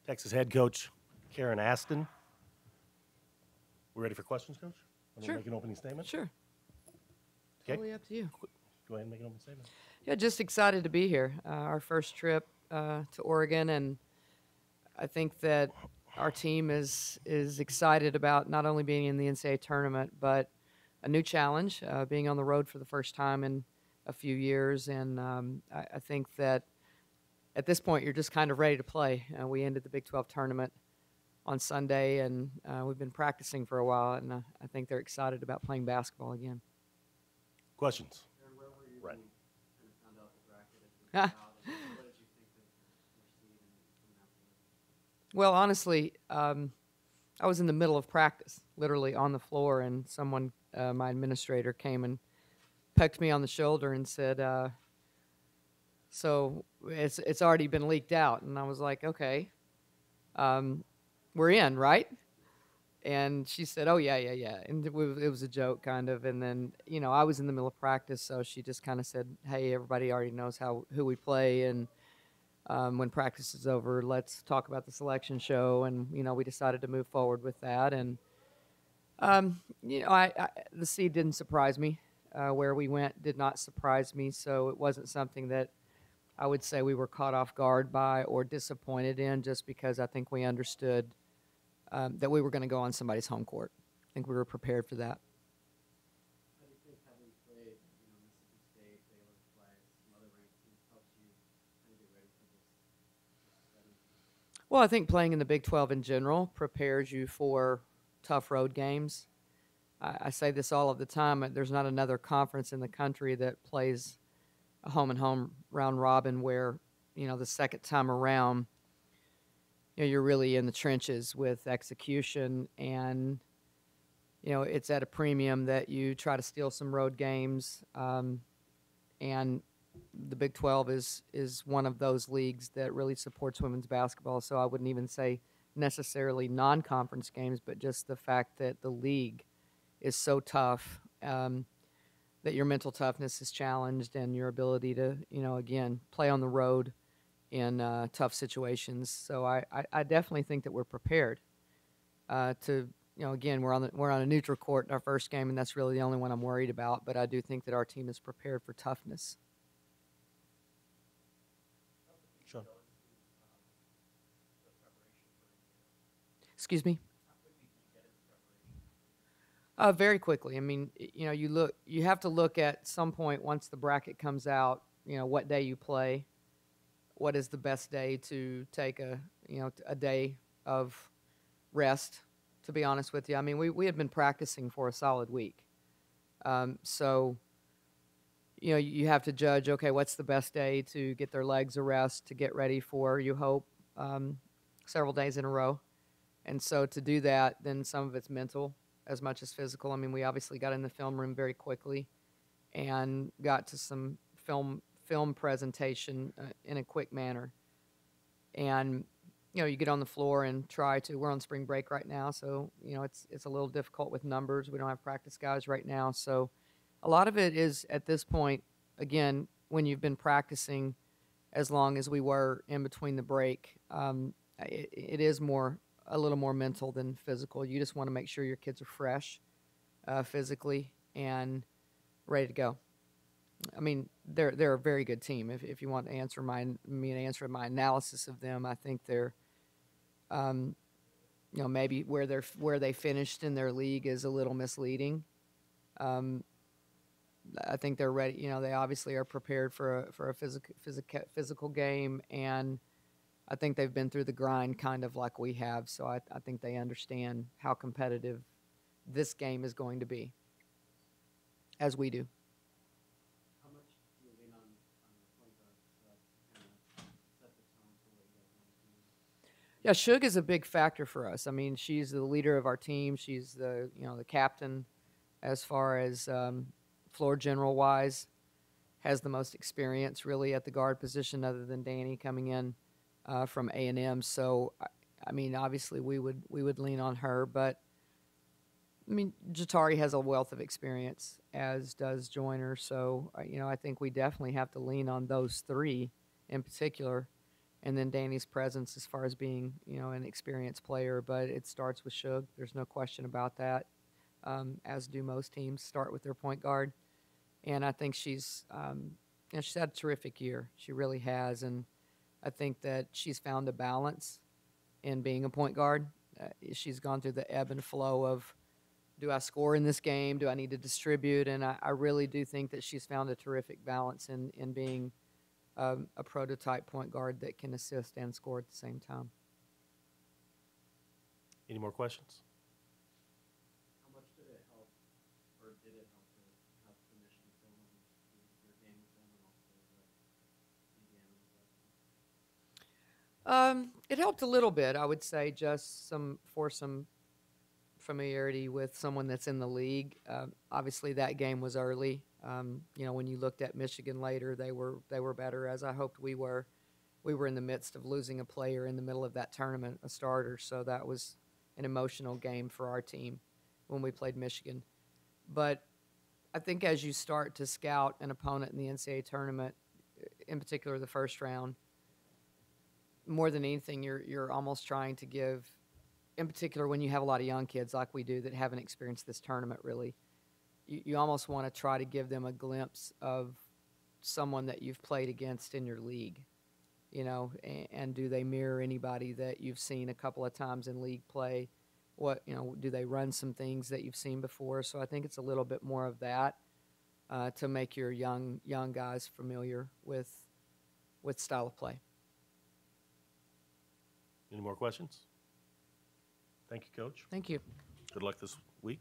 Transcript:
Texas head coach Karen Aston. We ready for questions, Coach? Sure. Make an opening statement? Sure. Okay. Totally up to you. Go ahead and make an opening statement. Yeah, just excited to be here. Our first trip to Oregon, and I think that our team is excited about not only being in the NCAA tournament, but a new challenge, being on the road for the first time in a few years. And I think that at this point, you're just kind of ready to play. We ended the Big 12 tournament on Sunday, and we've been practicing for a while, and I think they're excited about playing basketball again. Questions? Where were you Right. when you kind of found out the bracket had been put out, and what did you think of your seed and coming out there? Well, honestly, I was in the middle of practice, literally on the floor, and someone, my administrator, came and pecked me on the shoulder and said, so it's already been leaked out. And I was like, okay, we're in, right? And she said, oh, yeah. And it was a joke, kind of. And then, I was in the middle of practice, so she just kind of said, hey, everybody already knows who we play, and when practice is over, let's talk about the selection show. And, we decided to move forward with that. And, the seed didn't surprise me. Where we went did not surprise me, so it wasn't something that I would say we were caught off guard by or disappointed in, just because I think we understood that we were going to go on somebody's home court. I think we were prepared for that. How do you think having played, Mississippi State, Baylor, Flag, some other ranked teams helps you kind of get ready for this setting? Well, I think playing in the Big 12 in general prepares you for tough road games. I say this all of the time. There's not another conference in the country that plays a home-and-home round robin where, the second time around, you're really in the trenches with execution, and, it's at a premium that you try to steal some road games. And the Big 12 is one of those leagues that really supports women's basketball. So I wouldn't even say necessarily non-conference games, but just the fact that the league is so tough, that your mental toughness is challenged, and your ability to, again, play on the road in tough situations. So I definitely think that we're prepared to, again, we're on a neutral court in our first game, and that's really the only one I'm worried about. But I do think that our team is prepared for toughness. Sean. Excuse me? Very quickly. I mean, you have to look at some point once the bracket comes out, what day you play, what is the best day to take a day of rest, to be honest with you. I mean, we had been practicing for a solid week. So, you have to judge, okay, what's the best day to get their legs a rest, to get ready for, you hope, several days in a row. And so to do that, then some of it's mental as much as physical. I mean, we obviously got in the film room very quickly and got to some film presentation in a quick manner. And, you get on the floor and we're on spring break right now, so, it's a little difficult with numbers. We don't have practice guys right now. So a lot of it is, at this point, again, when you've been practicing as long as we were in between the break, it is a little more mental than physical. You just want to make sure your kids are fresh physically and ready to go. I mean, they're a very good team. If you want to answer my analysis of them, I think they're, maybe where they finished in their league is a little misleading. I think they're ready. They obviously are prepared for a physical game, and I think they've been through the grind kind of like we have. So I think they understand how competitive this game is going to be, as we do. How much do you lean on the point guard to kind of set the tone for what you guys want to do? Yeah, Shug is a big factor for us. I mean, she's the leader of our team. She's the captain as far as floor general wise, has the most experience really at the guard position other than Danny coming in from A&M. So, I mean, obviously we would lean on her, but I mean, Jatari has a wealth of experience, as does Joyner. So, I think we definitely have to lean on those three in particular. and then Danny's presence as far as being, you know, an experienced player. But it starts with Shug. There's no question about that. As do most teams start with their point guard. And I think you know, she's had a terrific year. She really has, and I think that she's found a balance in being a point guard. She's gone through the ebb and flow of, do I score in this game? Do I need to distribute? And I really do think that she's found a terrific balance in being a prototype point guard that can assist and score at the same time. Any more questions? How much did it help, or did it help to have the Michigan film and your game with them and also the Indiana with them? It helped a little bit, I would say, just some familiarity with someone that's in the league. Obviously, that game was early. You know, when you looked at Michigan later, they were better, as I hoped we were. We were in the midst of losing a player in the middle of that tournament, a starter, so that was an emotional game for our team when we played Michigan. But I think as you start to scout an opponent in the NCAA tournament, in particular the first round, more than anything, you're almost trying to give, in particular when you have a lot of young kids like we do that haven't experienced this tournament really, you almost want to try to give them a glimpse of someone that you've played against in your league, you know, and do they mirror anybody that you've seen a couple of times in league play? What, you know, do they run some things that you've seen before? So I think it's a little bit more of that to make your young guys familiar with style of play. Any more questions? Thank you, Coach. Thank you. Good luck this week.